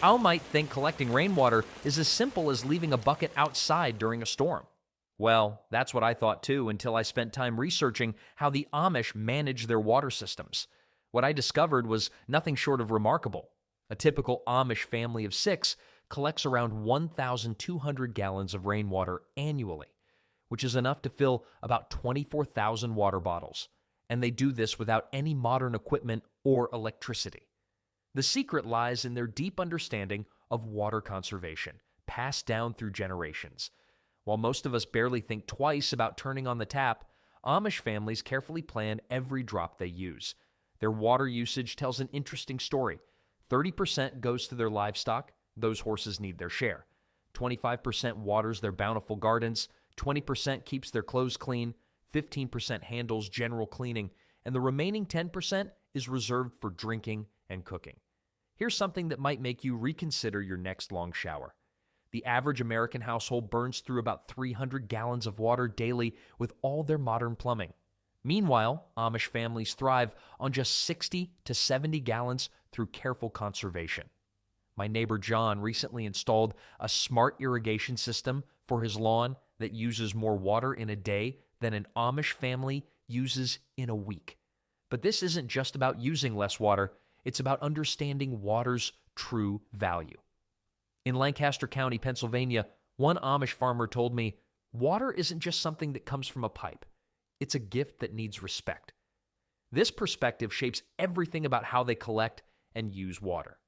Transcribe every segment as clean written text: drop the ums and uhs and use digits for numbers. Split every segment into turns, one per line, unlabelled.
I might think collecting rainwater is as simple as leaving a bucket outside during a storm. Well, that's what I thought too until I spent time researching how the Amish manage their water systems. What I discovered was nothing short of remarkable. A typical Amish family of 6 collects around 1,200 gallons of rainwater annually, which is enough to fill about 24,000 water bottles. And they do this without any modern equipment or electricity. The secret lies in their deep understanding of water conservation, passed down through generations. While most of us barely think twice about turning on the tap, Amish families carefully plan every drop they use. Their water usage tells an interesting story. 30% goes to their livestock. Those horses need their share. 25% waters their bountiful gardens. 20% keeps their clothes clean. 15% handles general cleaning. And the remaining 10% is reserved for drinking and cooking. Here's something that might make you reconsider your next long shower. The average American household burns through about 300 gallons of water daily with all their modern plumbing. Meanwhile, Amish families thrive on just 60 to 70 gallons through careful conservation. My neighbor John recently installed a smart irrigation system for his lawn that uses more water in a day than an Amish family uses in a week. But this isn't just about using less water, it's about understanding water's true value. In Lancaster County, Pennsylvania, one Amish farmer told me, "Water isn't just something that comes from a pipe. It's a gift that needs respect." This perspective shapes everything about how they collect and use water.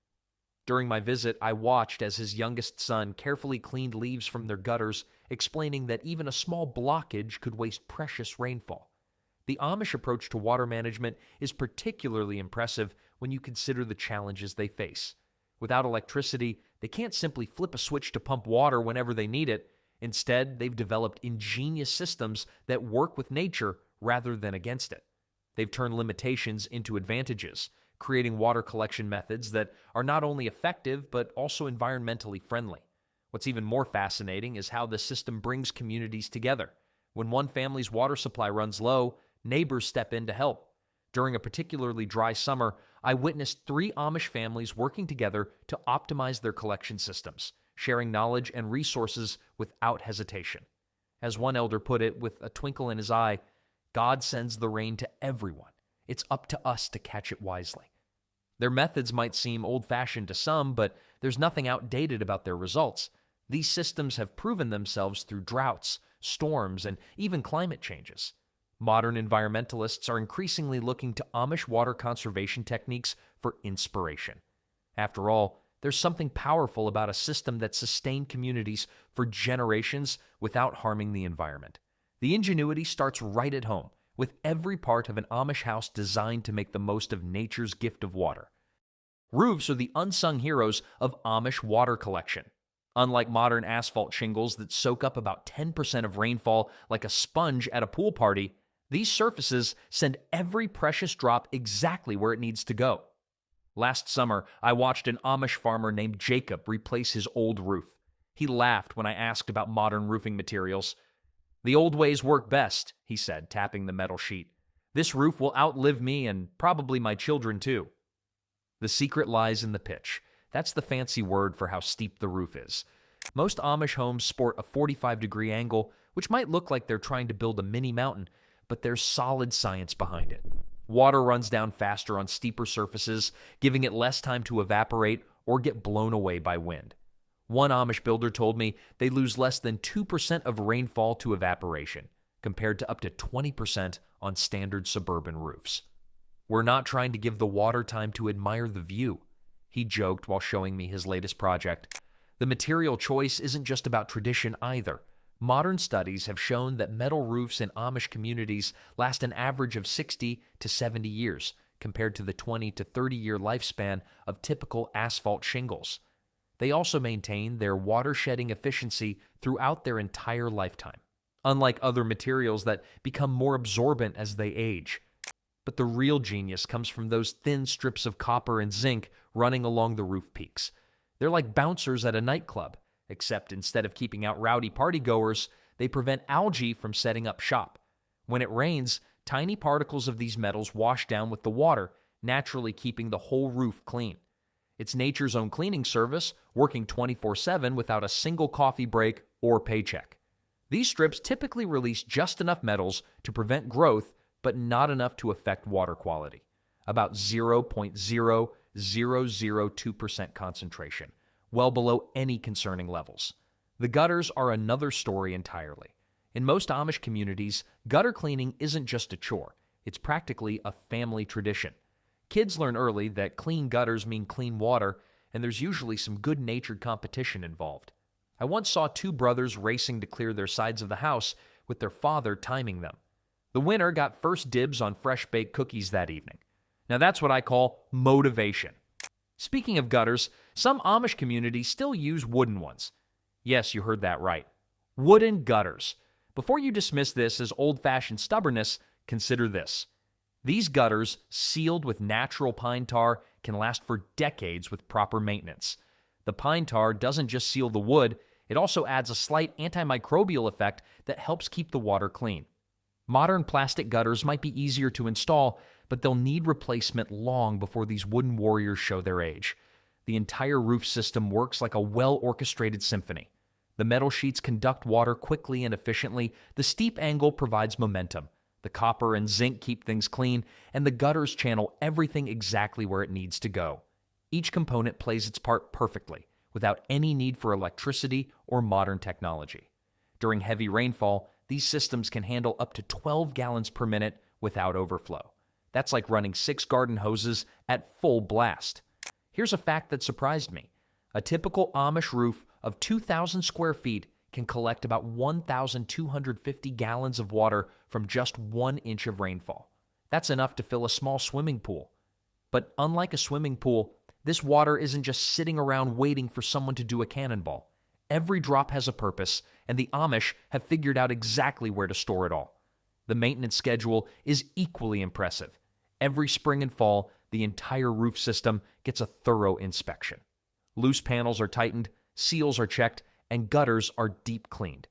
During my visit, I watched as his youngest son carefully cleaned leaves from their gutters, explaining that even a small blockage could waste precious rainfall. The Amish approach to water management is particularly impressive when you consider the challenges they face. Without electricity, they can't simply flip a switch to pump water whenever they need it. Instead, they've developed ingenious systems that work with nature rather than against it. They've turned limitations into advantages, creating water collection methods that are not only effective but also environmentally friendly. What's even more fascinating is how the system brings communities together. When one family's water supply runs low, neighbors step in to help. During a particularly dry summer, I witnessed 3 Amish families working together to optimize their collection systems, sharing knowledge and resources without hesitation. As one elder put it with a twinkle in his eye, "God sends the rain to everyone. It's up to us to catch it wisely." Their methods might seem old-fashioned to some, but there's nothing outdated about their results. These systems have proven themselves through droughts, storms, and even climate changes. Modern environmentalists are increasingly looking to Amish water conservation techniques for inspiration. After all, there's something powerful about a system that sustained communities for generations without harming the environment. The ingenuity starts right at home, with every part of an Amish house designed to make the most of nature's gift of water. Roofs are the unsung heroes of Amish water collection. Unlike modern asphalt shingles that soak up about 10% of rainfall like a sponge at a pool party, these surfaces send every precious drop exactly where it needs to go. Last summer, I watched an Amish farmer named Jacob replace his old roof. He laughed when I asked about modern roofing materials. "The old ways work best," he said, tapping the metal sheet. "This roof will outlive me and probably my children too." The secret lies in the pitch. That's the fancy word for how steep the roof is. Most Amish homes sport a 45-degree angle, which might look like they're trying to build a mini mountain, but there's solid science behind it. Water runs down faster on steeper surfaces, giving it less time to evaporate or get blown away by wind. One Amish builder told me they lose less than 2% of rainfall to evaporation, compared to up to 20% on standard suburban roofs. "We're not trying to give the water time to admire the view," he joked while showing me his latest project. "The material choice isn't just about tradition either. Modern studies have shown that metal roofs in Amish communities last an average of 60 to 70 years, compared to the 20 to 30-year lifespan of typical asphalt shingles. They also maintain their water-shedding efficiency throughout their entire lifetime, unlike other materials that become more absorbent as they age. But the real genius comes from those thin strips of copper and zinc running along the roof peaks. They're like bouncers at a nightclub, except instead of keeping out rowdy partygoers, they prevent algae from setting up shop. When it rains, tiny particles of these metals wash down with the water, naturally keeping the whole roof clean. It's nature's own cleaning service, working 24/7 without a single coffee break or paycheck. These strips typically release just enough metals to prevent growth, but not enough to affect water quality. About 0.0002% concentration, well below any concerning levels. The gutters are another story entirely. In most Amish communities, gutter cleaning isn't just a chore. It's practically a family tradition. Kids learn early that clean gutters mean clean water, and there's usually some good-natured competition involved. I once saw two brothers racing to clear their sides of the house, with their father timing them. The winner got first dibs on fresh-baked cookies that evening. Now that's what I call motivation. Speaking of gutters, some Amish communities still use wooden ones. Yes, you heard that right. Wooden gutters. Before you dismiss this as old-fashioned stubbornness, consider this. These gutters, sealed with natural pine tar, can last for decades with proper maintenance. The pine tar doesn't just seal the wood, it also adds a slight antimicrobial effect that helps keep the water clean. Modern plastic gutters might be easier to install, but they'll need replacement long before these wooden warriors show their age. The entire roof system works like a well-orchestrated symphony. The metal sheets conduct water quickly and efficiently, the steep angle provides momentum. The copper and zinc keep things clean, and the gutters channel everything exactly where it needs to go. Each component plays its part perfectly, without any need for electricity or modern technology. During heavy rainfall, these systems can handle up to 12 gallons per minute without overflow. That's like running 6 garden hoses at full blast. Here's a fact that surprised me. A typical Amish roof of 2,000 square feet can collect about 1,250 gallons of water from just 1 inch of rainfall. That's enough to fill a small swimming pool. But unlike a swimming pool, this water isn't just sitting around waiting for someone to do a cannonball. Every drop has a purpose, and the Amish have figured out exactly where to store it all. The maintenance schedule is equally impressive. Every spring and fall, the entire roof system gets a thorough inspection. Loose panels are tightened, seals are checked, and gutters are deep cleaned.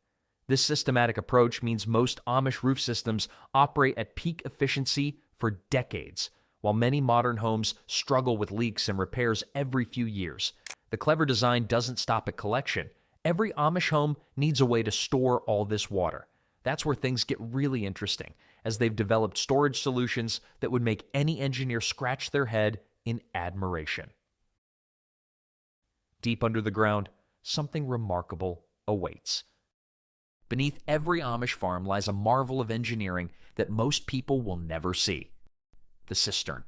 This systematic approach means most Amish roof systems operate at peak efficiency for decades, while many modern homes struggle with leaks and repairs every few years. The clever design doesn't stop at collection. Every Amish home needs a way to store all this water. That's where things get really interesting, as they've developed storage solutions that would make any engineer scratch their head in admiration. Deep under the ground, something remarkable awaits. Beneath every Amish farm lies a marvel of engineering that most people will never see: the cistern.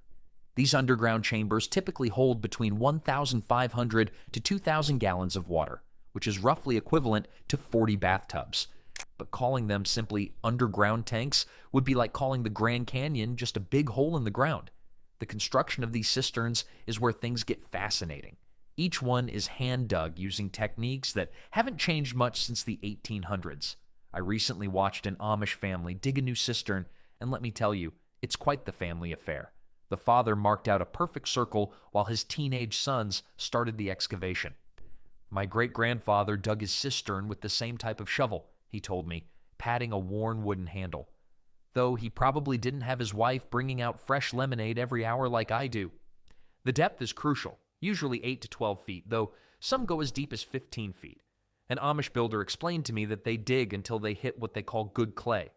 These underground chambers typically hold between 1,500 to 2,000 gallons of water, which is roughly equivalent to 40 bathtubs. But calling them simply underground tanks would be like calling the Grand Canyon just a big hole in the ground. The construction of these cisterns is where things get fascinating. Each one is hand-dug using techniques that haven't changed much since the 1800s. I recently watched an Amish family dig a new cistern, and let me tell you, it's quite the family affair. The father marked out a perfect circle while his teenage sons started the excavation. "My great-grandfather dug his cistern with the same type of shovel," he told me, patting a worn wooden handle. "Though he probably didn't have his wife bringing out fresh lemonade every hour like I do." The depth is crucial, usually 8 to 12 feet, though some go as deep as 15 feet. An Amish builder explained to me that they dig until they hit what they call good clay.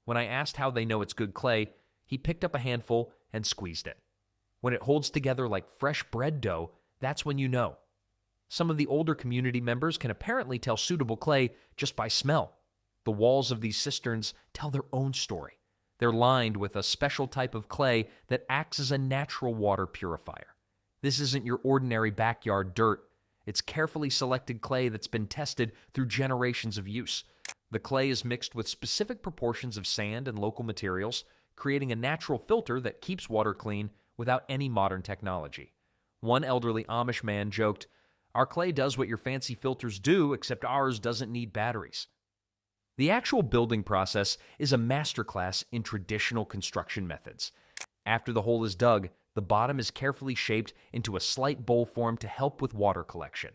When I asked how they know it's good clay, he picked up a handful and squeezed it. When it holds together like fresh bread dough, that's when you know. Some of the older community members can apparently tell suitable clay just by smell. The walls of these cisterns tell their own story. They're lined with a special type of clay that acts as a natural water purifier. This isn't your ordinary backyard dirt. It's carefully selected clay that's been tested through generations of use. The clay is mixed with specific proportions of sand and local materials, creating a natural filter that keeps water clean without any modern technology. One elderly Amish man joked, "Our clay does what your fancy filters do, except ours doesn't need batteries." The actual building process is a masterclass in traditional construction methods. After the hole is dug, the bottom is carefully shaped into a slight bowl form to help with water collection.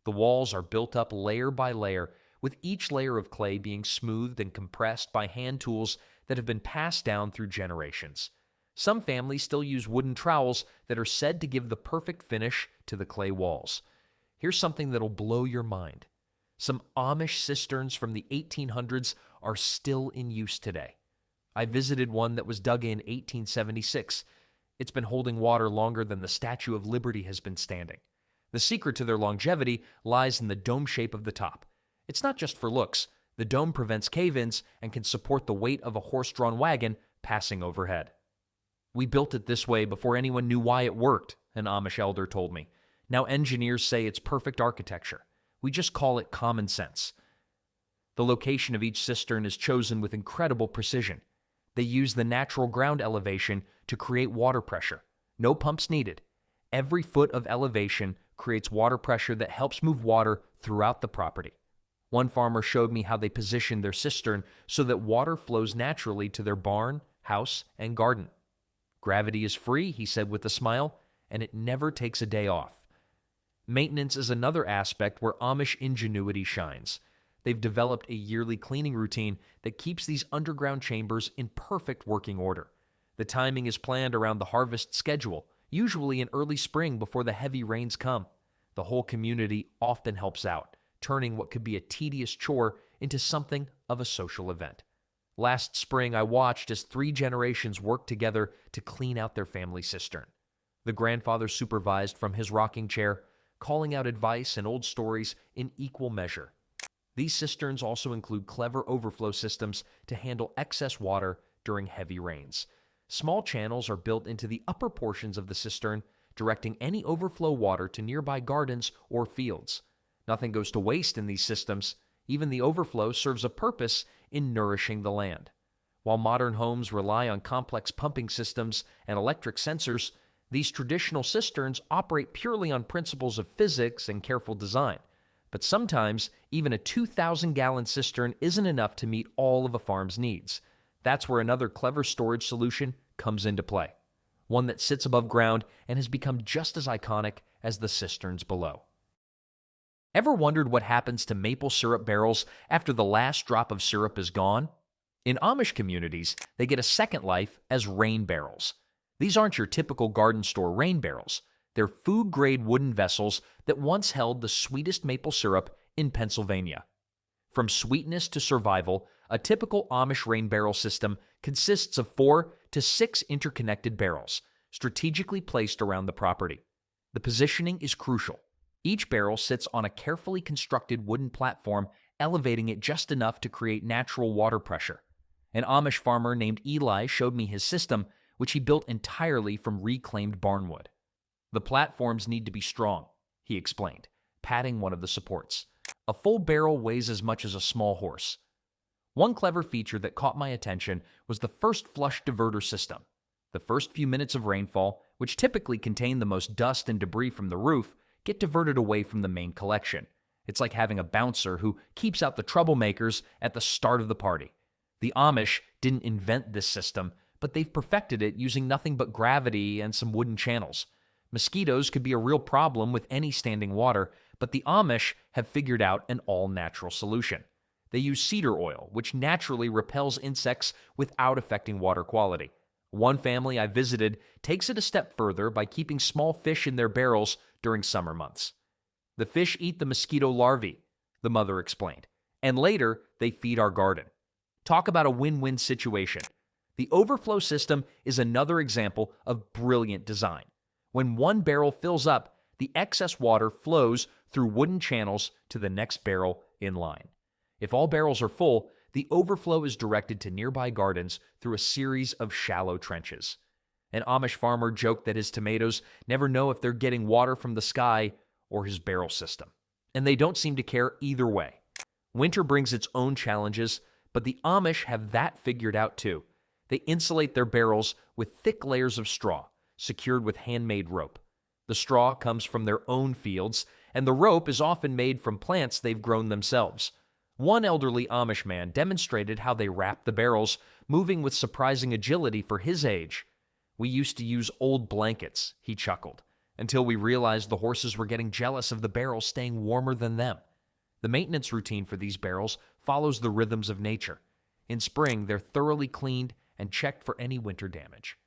The walls are built up layer by layer, with each layer of clay being smoothed and compressed by hand tools that have been passed down through generations. Some families still use wooden trowels that are said to give the perfect finish to the clay walls. Here's something that'll blow your mind. Some Amish cisterns from the 1800s are still in use today. I visited one that was dug in 1876. It's been holding water longer than the Statue of Liberty has been standing. The secret to their longevity lies in the dome shape of the top. It's not just for looks. The dome prevents cave-ins and can support the weight of a horse-drawn wagon passing overhead. "We built it this way before anyone knew why it worked," an Amish elder told me. "Now engineers say it's perfect architecture. We just call it common sense." The location of each cistern is chosen with incredible precision. They use the natural ground elevation to create water pressure. No pumps needed. Every foot of elevation creates water pressure that helps move water throughout the property. One farmer showed me how they position their cistern so that water flows naturally to their barn, house, and garden. "Gravity is free," he said with a smile, "and it never takes a day off." Maintenance is another aspect where Amish ingenuity shines. They've developed a yearly cleaning routine that keeps these underground chambers in perfect working order. The timing is planned around the harvest schedule, usually in early spring before the heavy rains come. The whole community often helps out, turning what could be a tedious chore into something of a social event. Last spring, I watched as 3 generations worked together to clean out their family cistern. The grandfather supervised from his rocking chair, calling out advice and old stories in equal measure. These cisterns also include clever overflow systems to handle excess water during heavy rains. Small channels are built into the upper portions of the cistern, directing any overflow water to nearby gardens or fields. Nothing goes to waste in these systems. Even the overflow serves a purpose in nourishing the land. While modern homes rely on complex pumping systems and electric sensors, these traditional cisterns operate purely on principles of physics and careful design. But sometimes, even a 2,000-gallon cistern isn't enough to meet all of a farm's needs. That's where another clever storage solution comes into play. One that sits above ground and has become just as iconic as the cisterns below. Ever wondered what happens to maple syrup barrels after the last drop of syrup is gone? In Amish communities, they get a second life as rain barrels. These aren't your typical garden store rain barrels. They're food-grade wooden vessels that once held the sweetest maple syrup in Pennsylvania. From sweetness to survival, a typical Amish rain barrel system consists of 4 to 6 interconnected barrels, strategically placed around the property. The positioning is crucial. Each barrel sits on a carefully constructed wooden platform, elevating it just enough to create natural water pressure. An Amish farmer named Eli showed me his system, which he built entirely from reclaimed barnwood. "The platforms need to be strong," he explained, patting one of the supports. "A full barrel weighs as much as a small horse." One clever feature that caught my attention was the first flush diverter system. The first few minutes of rainfall, which typically contain the most dust and debris from the roof, get diverted away from the main collection. It's like having a bouncer who keeps out the troublemakers at the start of the party. The Amish didn't invent this system, but they've perfected it using nothing but gravity and some wooden channels. Mosquitoes could be a real problem with any standing water, but the Amish have figured out an all-natural solution. They use cedar oil, which naturally repels insects without affecting water quality. One family I visited takes it a step further by keeping small fish in their barrels during summer months. "The fish eat the mosquito larvae," the mother explained, "and later they feed our garden." Talk about a win-win situation. The overflow system is another example of brilliant design. When one barrel fills up, the excess water flows through wooden channels to the next barrel in line. If all barrels are full, the overflow is directed to nearby gardens through a series of shallow trenches. An Amish farmer joked that his tomatoes never know if they're getting water from the sky or his barrel system. And they don't seem to care either way. Winter brings its own challenges, but the Amish have that figured out too. They insulate their barrels with thick layers of straw, secured with handmade rope. The straw comes from their own fields, and the rope is often made from plants they've grown themselves. One elderly Amish man demonstrated how they wrap the barrels, moving with surprising agility for his age. "We used to use old blankets," he chuckled, "until we realized the horses were getting jealous of the barrels staying warmer than them." The maintenance routine for these barrels follows the rhythms of nature. In spring, they're thoroughly cleaned and checked for any winter damage.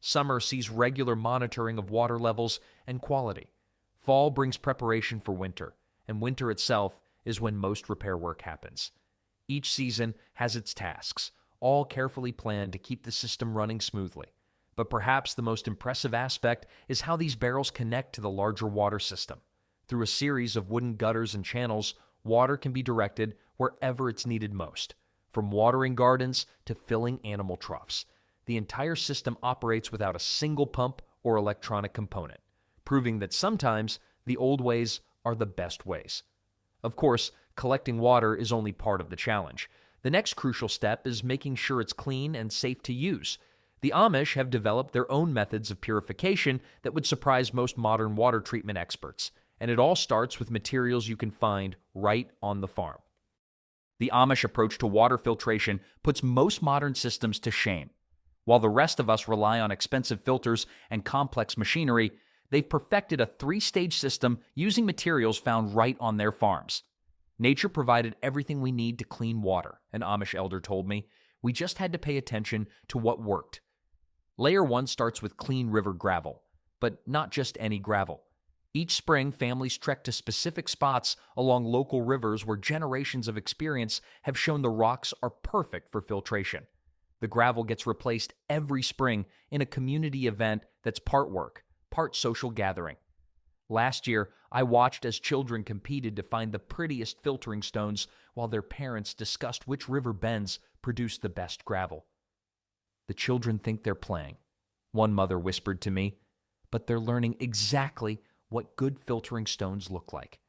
Summer sees regular monitoring of water levels and quality. Fall brings preparation for winter, and winter itself is when most repair work happens. Each season has its tasks, all carefully planned to keep the system running smoothly. But perhaps the most impressive aspect is how these barrels connect to the larger water system. Through a series of wooden gutters and channels, water can be directed wherever it's needed most, from watering gardens to filling animal troughs. The entire system operates without a single pump or electronic component, proving that sometimes the old ways are the best ways. Of course, collecting water is only part of the challenge. The next crucial step is making sure it's clean and safe to use. The Amish have developed their own methods of purification that would surprise most modern water treatment experts, and it all starts with materials you can find right on the farm. The Amish approach to water filtration puts most modern systems to shame. While the rest of us rely on expensive filters and complex machinery, they've perfected a 3-stage system using materials found right on their farms. Nature provided everything we need to clean water, an Amish elder told me. We just had to pay attention to what worked. Layer 1 starts with clean river gravel, but not just any gravel. Each spring, families trek to specific spots along local rivers where generations of experience have shown the rocks are perfect for filtration. The gravel gets replaced every spring in a community event that's part work, part social gathering. Last year, I watched as children competed to find the prettiest filtering stones while their parents discussed which river bends produced the best gravel. The children think they're playing, one mother whispered to me, but they're learning exactly what good filtering stones look like.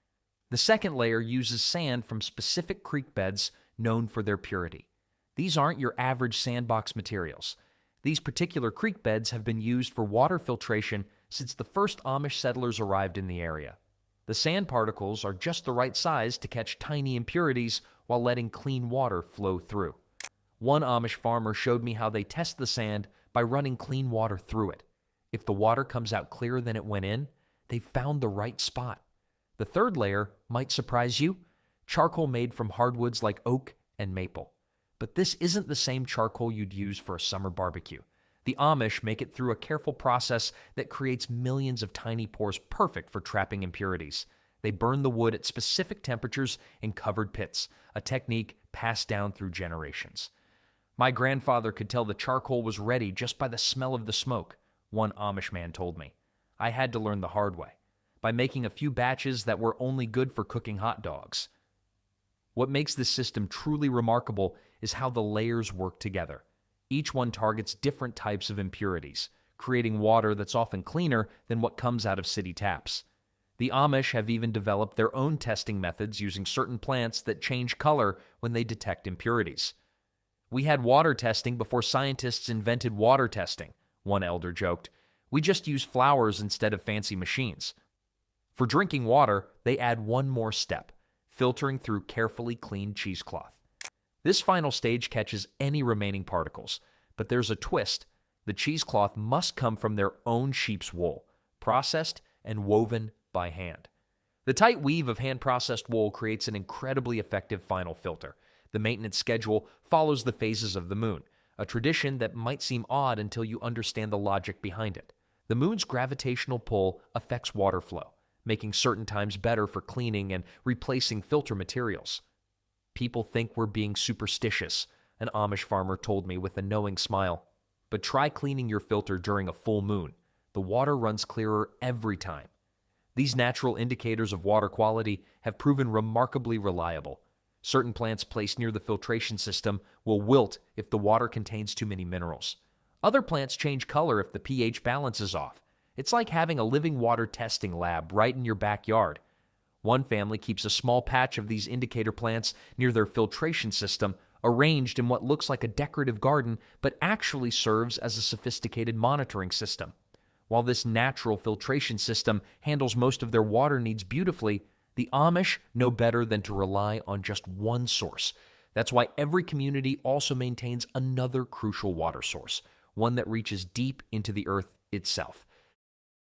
The second layer uses sand from specific creek beds known for their purity. These aren't your average sandbox materials. These particular creek beds have been used for water filtration since the first Amish settlers arrived in the area. The sand particles are just the right size to catch tiny impurities while letting clean water flow through. One Amish farmer showed me how they test the sand by running clean water through it. If the water comes out clearer than it went in, they found the right spot. The third layer might surprise you: charcoal made from hardwoods like oak and maple. But this isn't the same charcoal you'd use for a summer barbecue. The Amish make it through a careful process that creates millions of tiny pores perfect for trapping impurities. They burn the wood at specific temperatures in covered pits, a technique passed down through generations. My grandfather could tell the charcoal was ready just by the smell of the smoke, one Amish man told me. I had to learn the hard way, by making a few batches that were only good for cooking hot dogs. What makes this system truly remarkable is how the layers work together. Each one targets different types of impurities, creating water that's often cleaner than what comes out of city taps. The Amish have even developed their own testing methods using certain plants that change color when they detect impurities. We had water testing before scientists invented water testing, one elder joked. We just use flowers instead of fancy machines. For drinking water, they add one more step: filtering through carefully cleaned cheesecloth. This final stage catches any remaining particles, but there's a twist. The cheesecloth must come from their own sheep's wool, processed and woven by hand. The tight weave of hand-processed wool creates an incredibly effective final filter. The maintenance schedule follows the phases of the moon, a tradition that might seem odd until you understand the logic behind it. The moon's gravitational pull affects water flow, making certain times better for cleaning and replacing filter materials. People think we're being superstitious, an Amish farmer told me with a knowing smile. But try cleaning your filter during a full moon. The water runs clearer every time. These natural indicators of water quality have proven remarkably reliable. Certain plants placed near the filtration system will wilt if the water contains too many minerals. Other plants change color if the pH balance is off. It's like having a living water testing lab right in your backyard. One family keeps a small patch of these indicator plants near their filtration system, arranged in what looks like a decorative garden, but actually serves as a sophisticated monitoring system. While this natural filtration system handles most of their water needs beautifully, the Amish know better than to rely on just one source. That's why every community also maintains another crucial water source, one that reaches deep into the earth itself.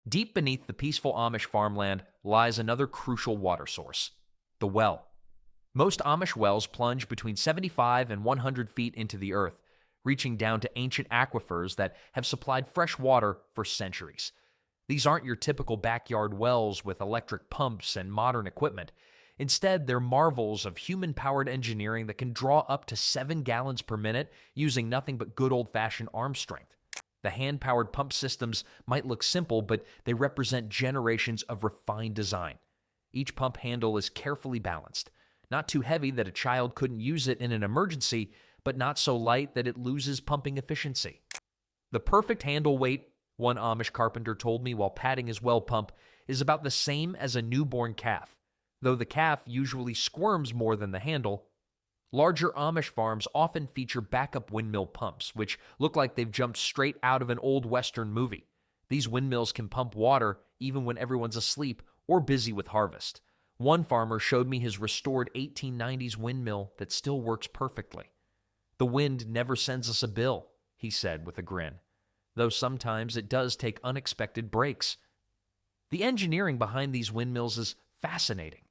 Deep beneath the peaceful Amish farmland lies another crucial water source: the well. Most Amish wells plunge between 75 and 100 feet into the earth, reaching down to ancient aquifers that have supplied fresh water for centuries. These aren't your typical backyard wells with electric pumps and modern equipment. Instead, they're marvels of human-powered engineering that can draw up to 7 gallons per minute using nothing but good old-fashioned arm strength. The hand-powered pump systems might look simple, but they represent generations of refined design. Each pump handle is carefully balanced, not too heavy that a child couldn't use it in an emergency, but not so light that it loses pumping efficiency. The perfect handle weight, one Amish carpenter told me while patting his well pump, is about the same as a newborn calf. Though the calf usually squirms more than the handle, larger Amish farms often feature backup windmill pumps, which look like they've jumped straight out of an old Western movie. These windmills can pump water even when everyone's asleep or busy with harvest. One farmer showed me his restored 1890s windmill that still works perfectly. "The wind never sends us a bill," he said with a grin, though sometimes it does take unexpected breaks. The engineering behind these windmills is fascinating.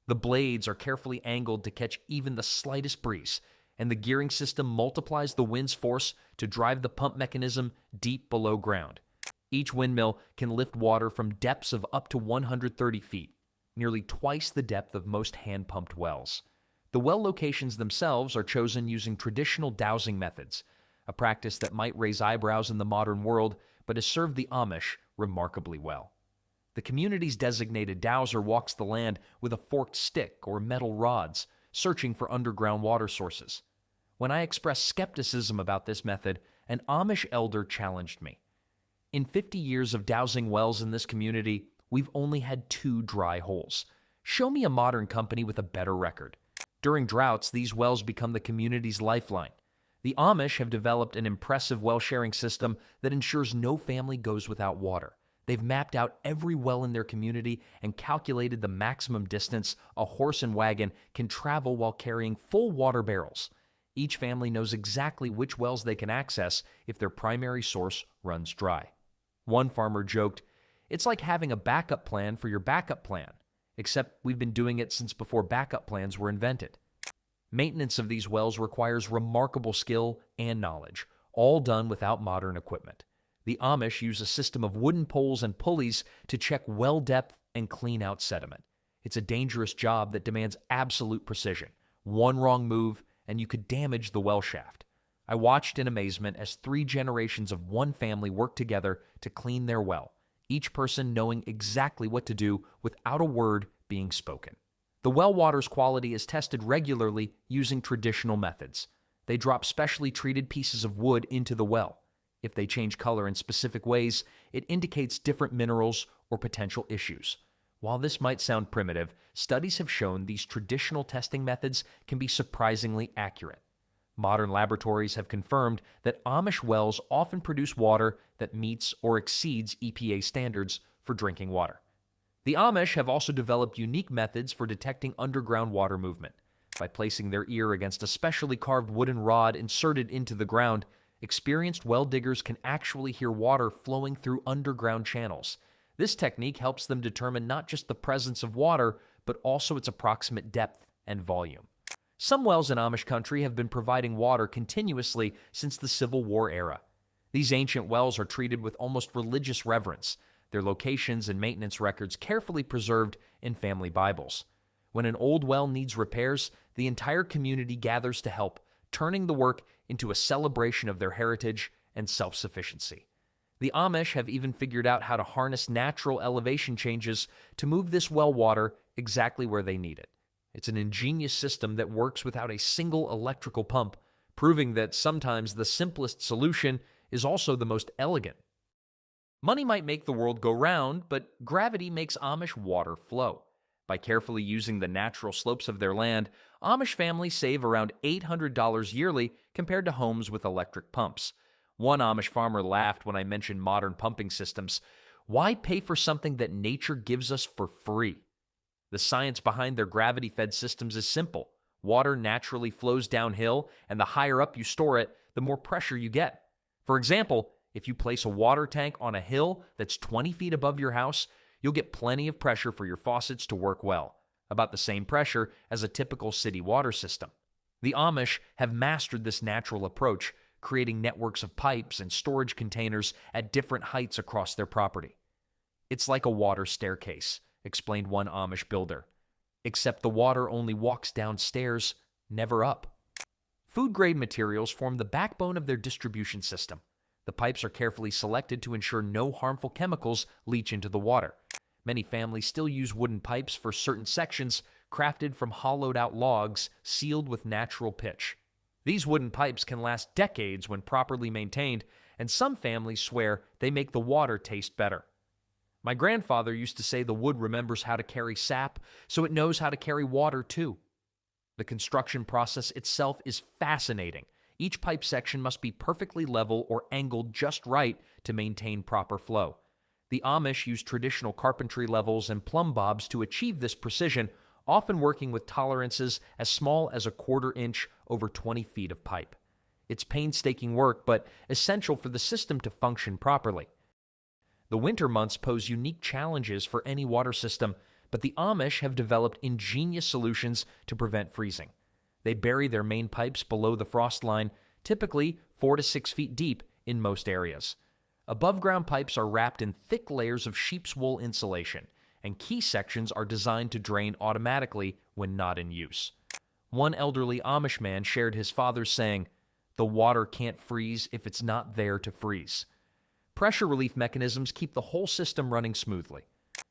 The blades are carefully angled to catch even the slightest breeze, and the gearing system multiplies the wind's force to drive the pump mechanism deep below ground. Each windmill can lift water from depths of up to 130 feet, nearly twice the depth of most hand-pumped wells. The well locations themselves are chosen using traditional dowsing methods, a practice that might raise eyebrows in the modern world, but has served the Amish remarkably well. The community's designated dowser walks the land with a forked stick or metal rods, searching for underground water sources. When I expressed skepticism about this method, an Amish elder challenged me. "In 50 years of dowsing wells in this community, we've only had 2 dry holes. Show me a modern company with a better record." During droughts, these wells become the community's lifeline. The Amish have developed an impressive well-sharing system that ensures no family goes without water. They've mapped out every well in their community and calculated the maximum distance a horse and wagon can travel while carrying full water barrels. Each family knows exactly which wells they can access if their primary source runs dry. One farmer joked, "It's like having a backup plan for your backup plan, except we've been doing it since before backup plans were invented." Maintenance of these wells requires remarkable skill and knowledge, all done without modern equipment. The Amish use a system of wooden poles and pulleys to check well depth and clean out sediment. It's a dangerous job that demands absolute precision. One wrong move, and you could damage the well shaft. I watched in amazement as 3 generations of one family worked together to clean their well, each person knowing exactly what to do without a word being spoken. The well water's quality is tested regularly using traditional methods. They drop specially treated pieces of wood into the well. If they change color in specific ways, it indicates different minerals or potential issues. While this might sound primitive, studies have shown these traditional testing methods can be surprisingly accurate. Modern laboratories have confirmed that Amish wells often produce water that meets or exceeds EPA standards for drinking water. The Amish have also developed unique methods for detecting underground water movement. By placing their ear against a specially carved wooden rod inserted into the ground, experienced well diggers can actually hear water flowing through underground channels. This technique helps them determine not just the presence of water, but also its approximate depth and volume. Some wells in Amish country have been providing water continuously since the Civil War era. These ancient wells are treated with almost religious reverence, their locations and maintenance records carefully preserved in family Bibles. When an old well needs repairs, the entire community gathers to help, turning the work into a celebration of their heritage and self-sufficiency. The Amish have even figured out how to harness natural elevation changes to move this well water exactly where they need it. It's an ingenious system that works without a single electrical pump, proving that sometimes the simplest solution is also the most elegant. Money might make the world go round, but gravity makes Amish water flow. By carefully using the natural slopes of their land, Amish families save around $800 yearly compared to homes with electric pumps. One Amish farmer laughed when I mentioned modern pumping systems. "Why pay for something that nature gives us for free?" The science behind their gravity-fed systems is simple. Water naturally flows downhill, and the higher up you store it, the more pressure you get. For example, if you place a water tank on a hill that's 20 feet above your house, you'll get plenty of pressure for your faucets to work well, about the same pressure as a typical city water system. The Amish have mastered this natural approach, creating networks of pipes and storage containers at different heights across their property. "It's like a water staircase," explained one Amish builder, "except the water only walks downstairs, never up." Food-grade materials form the backbone of their distribution system. The pipes are carefully selected to ensure no harmful chemicals leach into the water. Many families still use wooden pipes for certain sections, crafted from hollowed-out logs sealed with natural pitch. These wooden pipes can last decades when properly maintained, and some families swear they make the water taste better. "My grandfather used to say the wood remembers how to carry sap, so it knows how to carry water too." The construction process itself is fascinating. Each pipe section must be perfectly level or angled just right to maintain proper flow. The Amish use traditional carpentry levels and plumb bobs to achieve this precision, often working with tolerances as small as a quarter inch over 20 feet of pipe. It's painstaking work, but essential for the system to function properly. The winter months pose unique challenges for any water system, but the Amish have developed ingenious solutions to prevent freezing. They bury their main pipes below the frost line, typically 4 to 6 feet deep in most areas. Above-ground pipes are wrapped in thick layers of sheep's wool insulation, and key sections are designed to drain automatically when not in use. One elderly Amish man shared his father's saying, "The water can't freeze if it's not there to freeze." Pressure relief mechanisms keep the whole system running smoothly.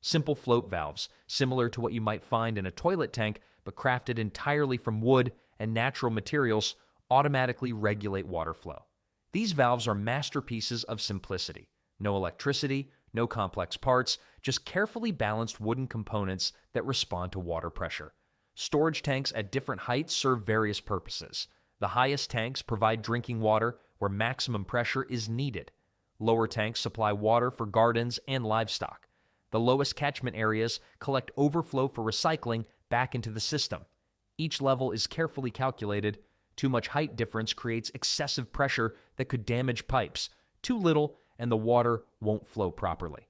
Simple float valves, similar to what you might find in a toilet tank, but crafted entirely from wood and natural materials, automatically regulate water flow. These valves are masterpieces of simplicity. No electricity, no complex parts, just carefully balanced wooden components that respond to water pressure. Storage tanks at different heights serve various purposes. The highest tanks provide drinking water where maximum pressure is needed. Lower tanks supply water for gardens and livestock. The lowest catchment areas collect overflow for recycling back into the system. Each level is carefully calculated. Too much height difference creates excessive pressure that could damage pipes. Too little, and the water won't flow properly.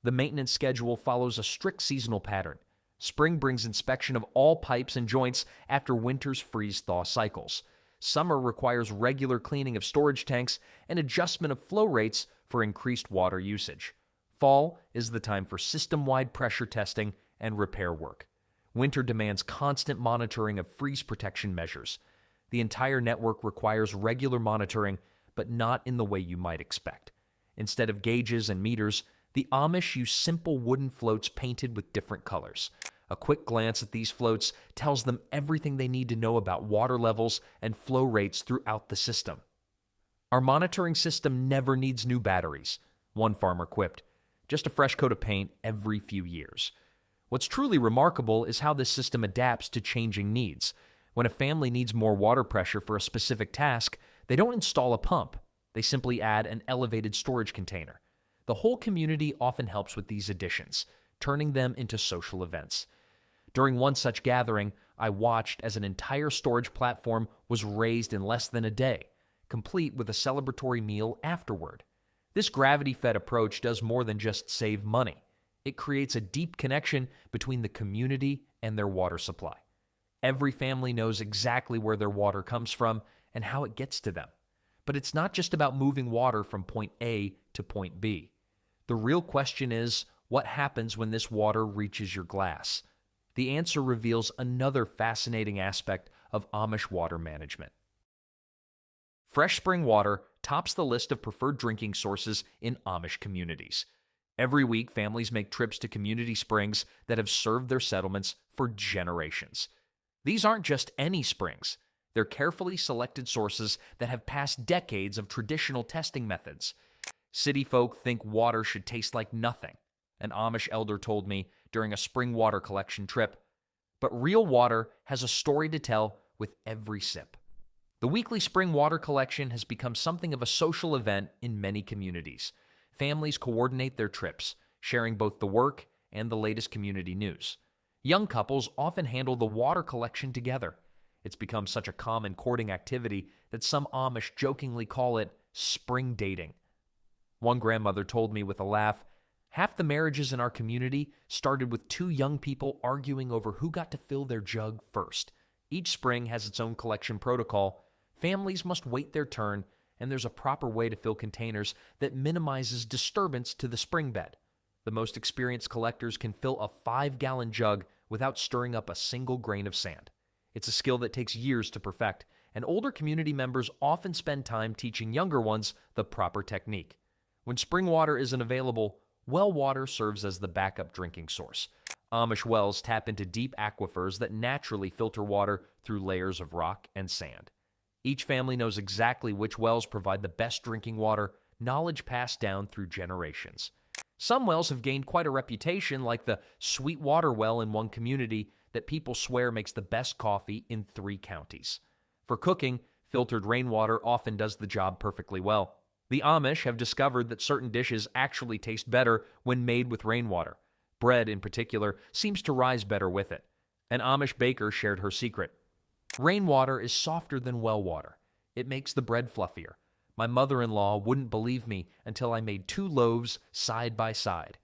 The maintenance schedule follows a strict seasonal pattern. Spring brings inspection of all pipes and joints after winter's freeze-thaw cycles. Summer requires regular cleaning of storage tanks and adjustment of flow rates for increased water usage. Fall is the time for system-wide pressure testing and repair work. Winter demands constant monitoring of freeze protection measures. The entire network requires regular monitoring, but not in the way you might expect. Instead of gauges and meters, the Amish use simple wooden floats painted with different colors. A quick glance at these floats tells them everything they need to know about water levels and flow rates throughout the system. "Our monitoring system never needs new batteries," one farmer quipped. "Just a fresh coat of paint every few years." What's truly remarkable is how this system adapts to changing needs. When a family needs more water pressure for a specific task, they don't install a pump. They simply add an elevated storage container. The whole community often helps with these additions, turning them into social events. During one such gathering, I watched as an entire storage platform was raised in less than a day, complete with a celebratory meal afterward. This gravity-fed approach does more than just save money. It creates a deep connection between the community and their water supply. Every family knows exactly where their water comes from and how it gets to them. But it's not just about moving water from point A to point B. The real question is, what happens when this water reaches your glass? The answer reveals another fascinating aspect of Amish water management. Fresh spring water tops the list of preferred drinking sources in Amish communities. Every week, families make trips to community springs that have served their settlements for generations. These aren't just any springs. They're carefully selected sources that have passed decades of traditional testing methods. City folk think water should taste like nothing, an Amish elder told me during a spring water collection trip. But real water has a story to tell with every sip. The weekly spring water collection has become something of a social event in many communities. Families coordinate their trips, sharing both the work and the latest community news. Young couples often handle the water collection together. It's become such a common courting activity that some Amish jokingly call it spring dating. One grandmother told me with a laugh, "Half the marriages in our community started with two young people arguing over who got to fill their jug first. Each spring has its own collection protocol. Families must wait their turn, and there's a proper way to fill containers that minimizes disturbance to the spring bed. The most experienced collectors can fill a 5-gallon jug without stirring up a single grain of sand. It's a skill that takes years to perfect, and older community members often spend time teaching younger ones the proper technique. When spring water isn't available, well water serves as the backup drinking source. Amish wells tap into deep aquifers that naturally filter water through layers of rock and sand. Each family knows exactly which wells provide the best drinking water, knowledge passed down through generations. Some wells have gained quite a reputation, like the Sweetwater well in one community that people swear makes the best coffee in 3 counties. For cooking, filtered rainwater often does the job perfectly well. The Amish have discovered that certain dishes actually taste better when made with rainwater. Bread, in particular, seems to rise better with it. An Amish baker shared her secret. Rainwater is softer than well water. It makes the bread fluffier. My mother-in-law wouldn't believe me until I made 2 loaves side by side.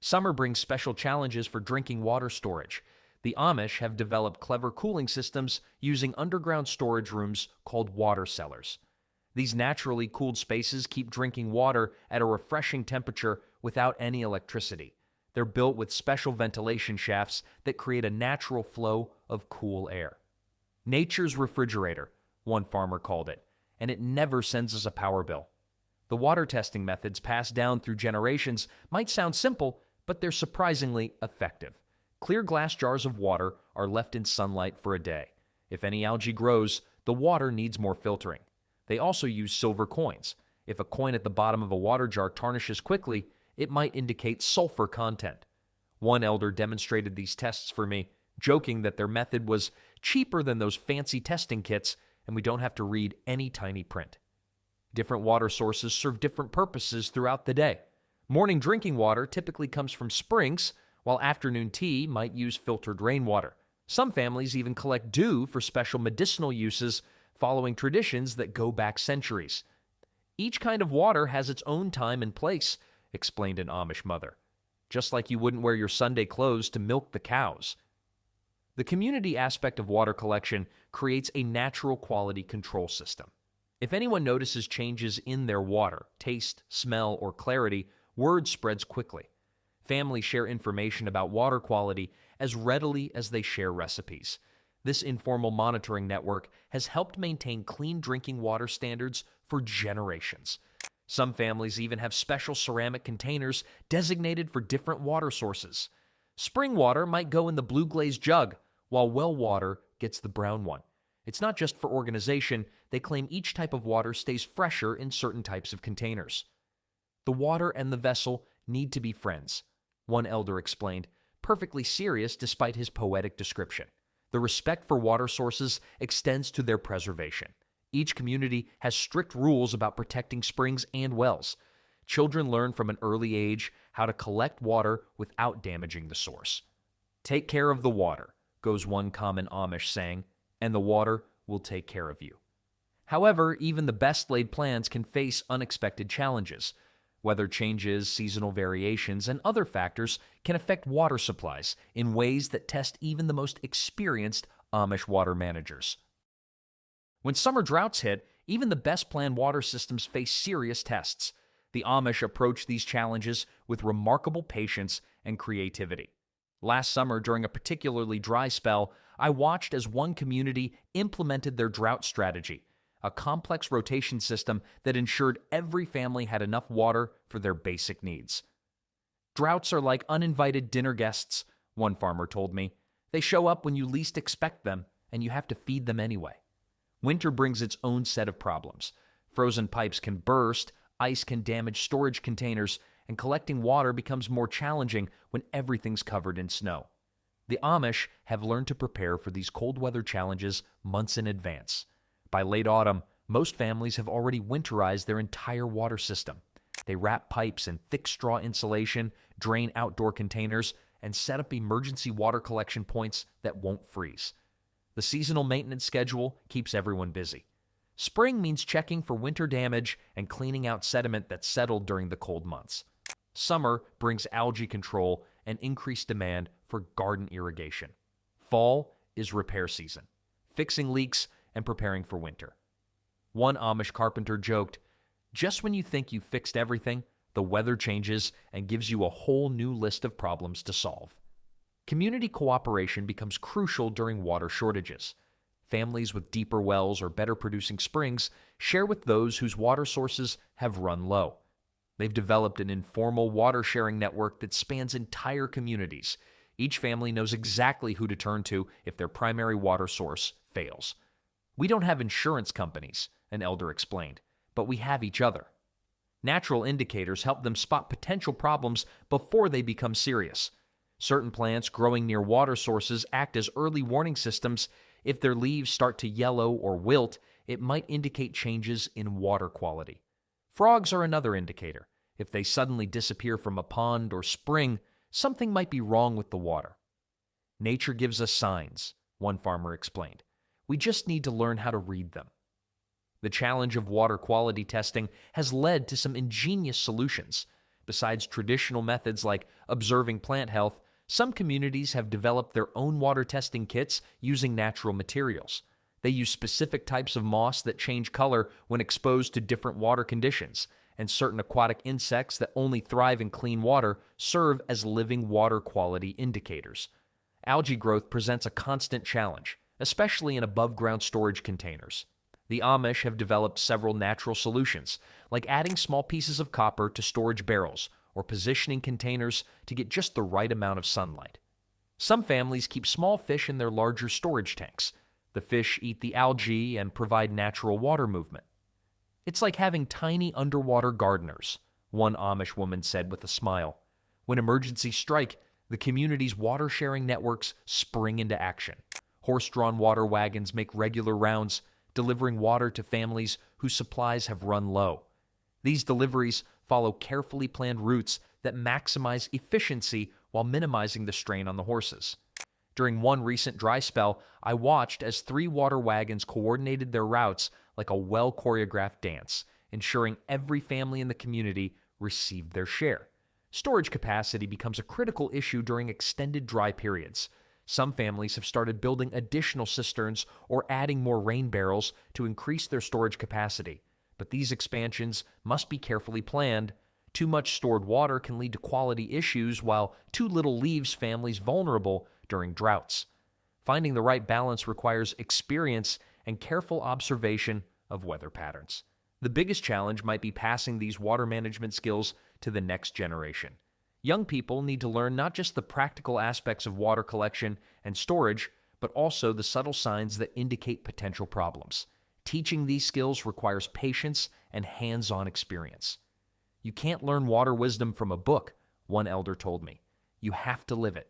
Summer brings special challenges for drinking water storage. The Amish have developed clever cooling systems using underground storage rooms called water cellars. These naturally cooled spaces keep drinking water at a refreshing temperature without any electricity. They're built with special ventilation shafts that create a natural flow of cool air. Nature's refrigerator, one farmer called it, and it never sends us a power bill. The water testing methods passed down through generations might sound simple, but they're surprisingly effective. Clear glass jars of water are left in sunlight for a day. If any algae grows, the water needs more filtering. They also use silver coins. If a coin at the bottom of a water jar tarnishes quickly, it might indicate sulfur content. One elder demonstrated these tests for me, joking that their method was cheaper than those fancy testing kits, and we don't have to read any tiny print. Different water sources serve different purposes throughout the day. Morning drinking water typically comes from springs, while afternoon tea might use filtered rainwater. Some families even collect dew for special medicinal uses, following traditions that go back centuries. Each kind of water has its own time and place, explained an Amish mother. Just like you wouldn't wear your Sunday clothes to milk the cows. The community aspect of water collection creates a natural quality control system. If anyone notices changes in their water, taste, smell, or clarity, word spreads quickly. Families share information about water quality as readily as they share recipes. This informal monitoring network has helped maintain clean drinking water standards for generations. Some families even have special ceramic containers designated for different water sources. Spring water might go in the blue glazed jug, while well water gets the brown one. It's not just for organization, they claim each type of water stays fresher in certain types of containers. The water and the vessel need to be friends, one elder explained, perfectly serious despite his poetic description. The respect for water sources extends to their preservation. Each community has strict rules about protecting springs and wells. Children learn from an early age how to collect water without damaging the source. Take care of the water, goes one common Amish saying, and the water will take care of you. However, even the best laid plans can face unexpected challenges. Weather changes, seasonal variations, and other factors can affect water supplies in ways that test even the most experienced Amish water managers. When summer droughts hit, even the best planned water systems face serious tests. The Amish approach these challenges with remarkable patience and creativity. Last summer, during a particularly dry spell, I watched as one community implemented their drought strategy, a complex rotation system that ensured every family had enough water for their basic needs. Droughts are like uninvited dinner guests, one farmer told me. They show up when you least expect them, and you have to feed them anyway. Winter brings its own set of problems. Frozen pipes can burst, ice can damage storage containers, and collecting water becomes more challenging when everything's covered in snow. The Amish have learned to prepare for these cold weather challenges months in advance. By late autumn, most families have already winterized their entire water system. They wrap pipes in thick straw insulation, drain outdoor containers, and set up emergency water collection points that won't freeze. The seasonal maintenance schedule keeps everyone busy. Spring means checking for winter damage and cleaning out sediment that's settled during the cold months. Summer brings algae control and increased demand for garden irrigation. Fall is repair season, fixing leaks and preparing for winter. One Amish carpenter joked, "Just when you think you've fixed everything, the weather changes and gives you a whole new list of problems to solve." Community cooperation becomes crucial during water shortages. Families with deeper wells or better producing springs share with those whose water sources have run low. They've developed an informal water sharing network that spans entire communities. Each family knows exactly who to turn to if their primary water source fails. "We don't have insurance companies," an elder explained, "but we have each other." Natural indicators help them spot potential problems before they become serious. Certain plants growing near water sources act as early warning systems. If their leaves start to yellow or wilt, it might indicate changes in water quality. Frogs are another indicator. If they suddenly disappear from a pond or spring, something might be wrong with the water. "Nature gives us signs," one farmer explained. "We just need to learn how to read them." The challenge of water quality testing has led to some ingenious solutions. Besides traditional methods like observing plant health, some communities have developed their own water testing kits using natural materials. They use specific types of moss that change color when exposed to different water conditions, and certain aquatic insects that only thrive in clean water serve as living water quality indicators. Algae growth presents a constant challenge, especially in above-ground storage containers. The Amish have developed several natural solutions, like adding small pieces of copper to storage barrels or positioning containers to get just the right amount of sunlight. Some families keep small fish in their larger storage tanks. The fish eat the algae and provide natural water movement. "It's like having tiny underwater gardeners," one Amish woman said with a smile. When emergencies strike, the community's water-sharing networks spring into action. Horse-drawn water wagons make regular rounds, delivering water to families whose supplies have run low. These deliveries follow carefully planned routes that maximize efficiency while minimizing the strain on the horses. During one recent dry spell, I watched as 3 water wagons coordinated their routes like a well-choreographed dance, ensuring every family in the community received their share. Storage capacity becomes a critical issue during extended dry periods. Some families have started building additional cisterns or adding more rain barrels to increase their storage capacity, but these expansions must be carefully planned. Too much stored water can lead to quality issues, while too little leaves families vulnerable during droughts. Finding the right balance requires experience and careful observation of weather patterns. The biggest challenge might be passing these water management skills to the next generation. Young people need to learn not just the practical aspects of water collection and storage, but also the subtle signs that indicate potential problems. Teaching these skills requires patience and hands-on experience. "You can't learn water wisdom from a book," one elder told me. "You have to live it."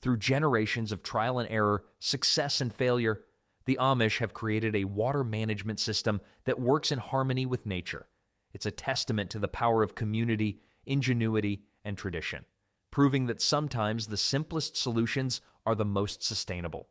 Through generations of trial and error, success and failure, the Amish have created a water management system that works in harmony with nature. It's a testament to the power of community, ingenuity, and tradition, proving that sometimes the simplest solutions are the most sustainable.